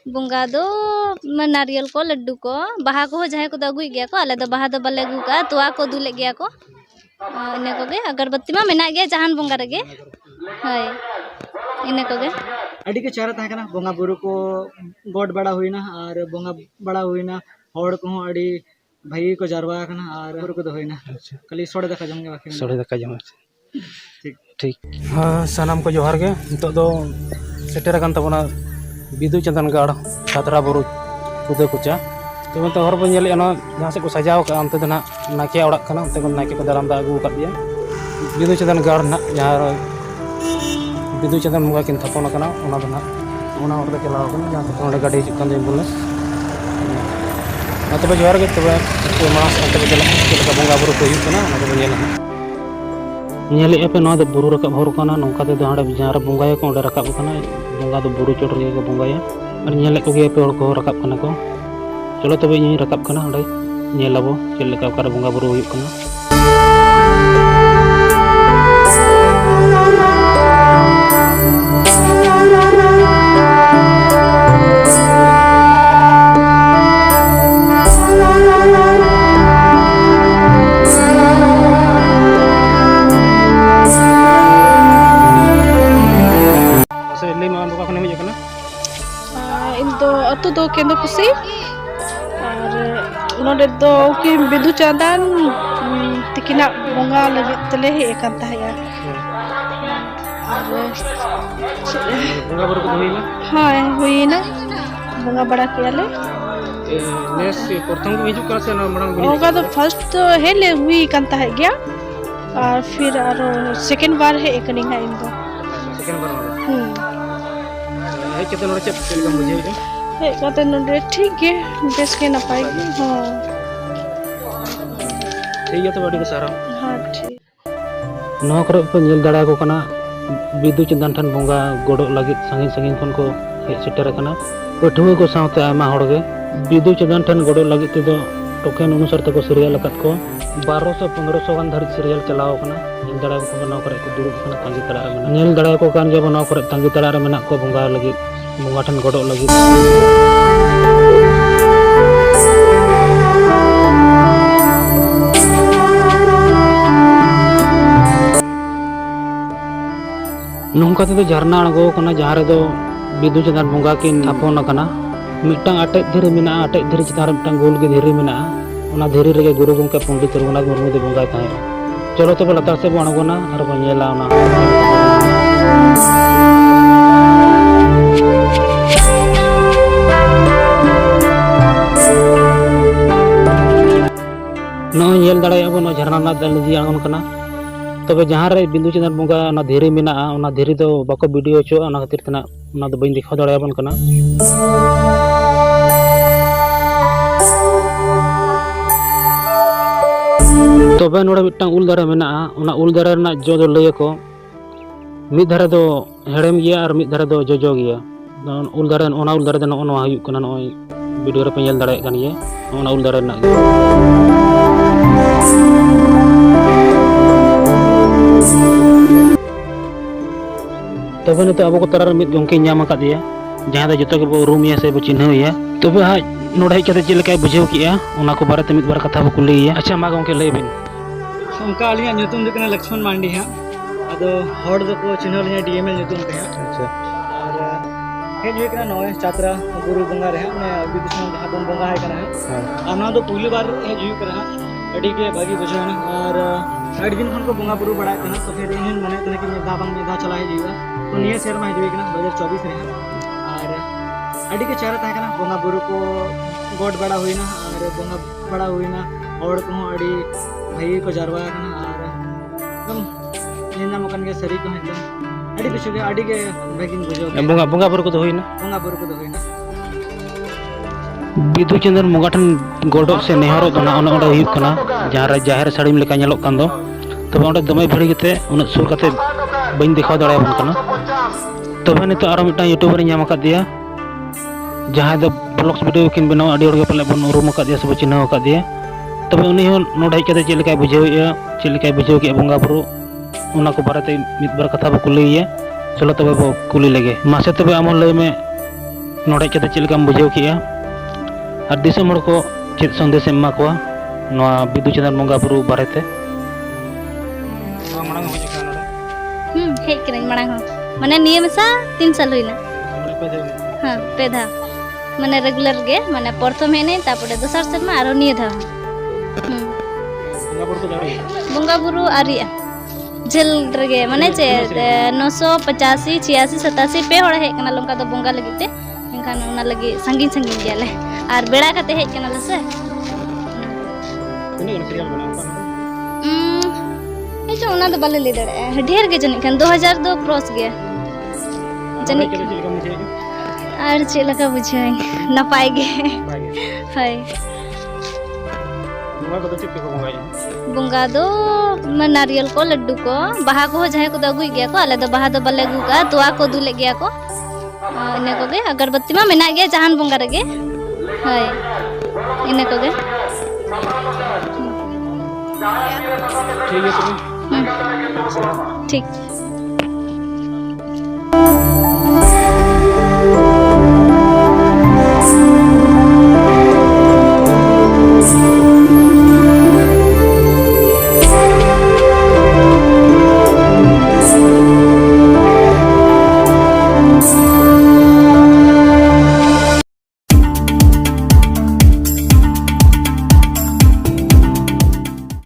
बुंगा दो नारियल को लड्डू को बाहा को जहाँ को अगुई गया को आले दो बाहा दो बाले अगू का तोआ को दुले गया को इने को गे अगरबत्ती मा मेना गया जहान बुंगा रगे हाय इने को गे अड़ी के चारा तहे कना बोंगा बुरु को गोड बड़ा हुईना और बोंगा बड़ा हुईना हड़ को अड़ी भाई को जारवा कना और बुरु को होइना खाली सोड़े दका जम गे बाकी सोड़े दका जम ठीक ठीक हाँ सानाम को जोहार गे नितो दो सेटेर कान तबना बिदु चंदन गाड़ छात्रा बुरु खुदे कुचा तो मतलब हर बन ना जहाँ से को सजाव का अंत ना नाकिया ओड़ा कना अंत नाके को दाराम दा अगू कर दिया बिदु चंदन गाड़ ना जहाँ बिदु चंदन मुंगा किन थपोन कना ओना दो ना ओना ओर दे चलाव कना जहाँ से गाड़ी हिजुग कान एम्बुलेंस तब जोहार गे तब मास तब चला चलका बोंगा बुरु को हुयुग कना ओना दो नेले पे ना दो बुरु रकाब हर कना नौका ते हाड़े जहाँ बोंगाया को ओडे रकाब कना बोंगा दो बुरु चोट रे को बोंगाया और नेले को गे पे हर को रकाब कना को चलो तब इन रकाब कना ओडे नेलाबो चलका ओकर बोंगा बुरु हुयुग कना अतु दो केंद्र कुसी और नोडे दो कि बिदु चंदन तिकिना बोंगा लगे तले हे एकान ताया बोंगा बुरु को होइना हां होइना बोंगा बड़ा कियाले नेस प्रथम को हिजुग करा से ना मडंग होगा तो फर्स्ट तो हेले हुई कांता है गया और फिर और सेकंड बार है एकनी है इन दो सेकंड बार है कितने नोडे चल का मुझे है कहते नोडे ठीक है बेस के ना पाएगी हां ठीक है तो बड़ी को सारा हां ठीक नौ करे पे नेल दाड़ा को कना बिदु चंदन ठन बोंगा गोडो लगी संगी संगी खन को हे सेटर कना पठुआ को सावते आमा हड़गे बिदु चंदन ठन गोडो लगी ते दो टोकेन अनुसार तक सीरियल लकत को 1200-1500 गान धर सीरियल चलाव कना नेल दाड़ा को नौ करे को दुरुब कना तांगी तड़ा में नेल दाड़ा को कान जब नौ करे तांगी तड़ा में को बोंगा लगी बोंगा ठन गोडो लगी नौका ते झरना अड़गो कना जहाँ रे दो बिदु चंदन बोंगा की थापोन कना मिटांग अटेज धीरे मेना अटेज धीरे चितार मिटांग गोल के धीरे मेना ओना धीरे रे गुरु गंके पंडित रघुनाथ मुर्मू दे बोंगा थाए चलो तब लतार से अड़गोना और बनेला ओना नो येल दाड़ा बो झरना ना दलजी आंगन कना तबे जहाँ रे बिंदु चंदन बोंगा ना धीरे मेना ओना धीरे दो बाको वीडियो चो ओना खातिर तना ओना दो बइन दिखाव दाड़ा बन कना तबे नोडे मिटांग उल दारे मेना ओना उल दारे ना जो दो लय को मिद धारे दो हेड़ेम गया और मिद धारे दो जोजो गया उल दारे ओना उल दारे दो नो नो हुयुग कना नो वीडियो रे पे नेल दाड़े कान गया ओना उल दारे ना तब नित अब को तारा मिद गंके नाम दिया जहाँ दो जो को रूमिया से चिन्हया तब हाँ नोड़े हज कते चलका बुझेव किया ओना को बारे मिद बार कथा को लैया अच्छा मा गंके लय बिन उनका अलिया ᱧᱩᱛᱩᱢ ᱫᱚ ᱠᱟᱱᱟ लक्ष्मण मांडी हाँ अदो हड़ दो को चिन्ह लिया डीएमएल ᱧᱩᱛᱩᱢ ते अच्छा और हेज हुई कना नॉय छात्रा गुरु बंगा रे ने बिदु चंदन जहाँ बन बंगा है कना आमना तो पहली बार हेज हुई करा अड़ी के भागी बुझाना और अड़ी दिन खन को बंगा बुरु बड़ा कना तो फिर इन मने तने कि मेदा बंग मेदा चला है जीवा तो निये शर्मा हेज हुई कना 2024 रे और अड़ी के चारा तहे कना बंगा बुरु को गोड बड़ा हुईना और बंगा बड़ा हुईना और को अड़ी भाई को जारवा कना और एकदम नेना मकन के सरी को एकदम अड़ी किछु के अड़ी के बेगिन बुझो बोंगा बोंगा बुरु को होइना बंगा बुरु को होइना बिदु चंदन मुंगा ठन गोडो से नेहरो दना ओना ओडे हुयुग कना जहाँ जाहिर साड़ी लेका नेलोग कान दो तब ओडे दमे भिड़ी गते उन सुर कते बइन दिखाव दाड़ा बन कना तबे नितो आरो मिटा यूट्यूबर नाम का दिया जहाँ दो ब्लॉग्स वीडियो किन बनाव अड़ी और के पले बन उरुम का दिया सब चिन्ह का दिया तबे उनी हो नोड हज कते चलका बुझेवया चलका बुझेव के बोंगा बुरु ओना को बारे मिद बार कथा बो लैया चलो तबे बो कुली लगे मासे तबे आम लय में नोड़े कते चेक लेकाम बुझाव किया और दिसम हड़ को चेक संदेश एम एमा कोआ नोआ बिदु चंदन बंगा बुरु बारेते मांग हो जाए ना हेज करें मांग हो माने निये मेसा 3 साल हुईना हाँ पेधा माने रेगुलर गे माने प्रथम हेने तापरे दोसर शर्मा आरो निये धा बंगा बुरु आरिया झेल रगे माने चे 985 86 87 पे हड़ हेज कना लंका दो बंगा लगिते एनखान उना लगी संगीन संगीन गेले आर बेड़ा कते हेज कना लसे जो उना तो बाले ले दड़े ढेर के जनिक खान 2000 दो क्रॉस गया जनिक और चे लगा बुझाई नपाय गे हाय बंगा दो नारियल को लड्डू को बाहा को जहाँ को अगुई गया को आले दो बाहा दो बाले अगू का तोआ को दुले गया को इने को गे अगरबत्ती मा मेना गया जहान बंगा रगे हाय इने को गे ठीक है ठीक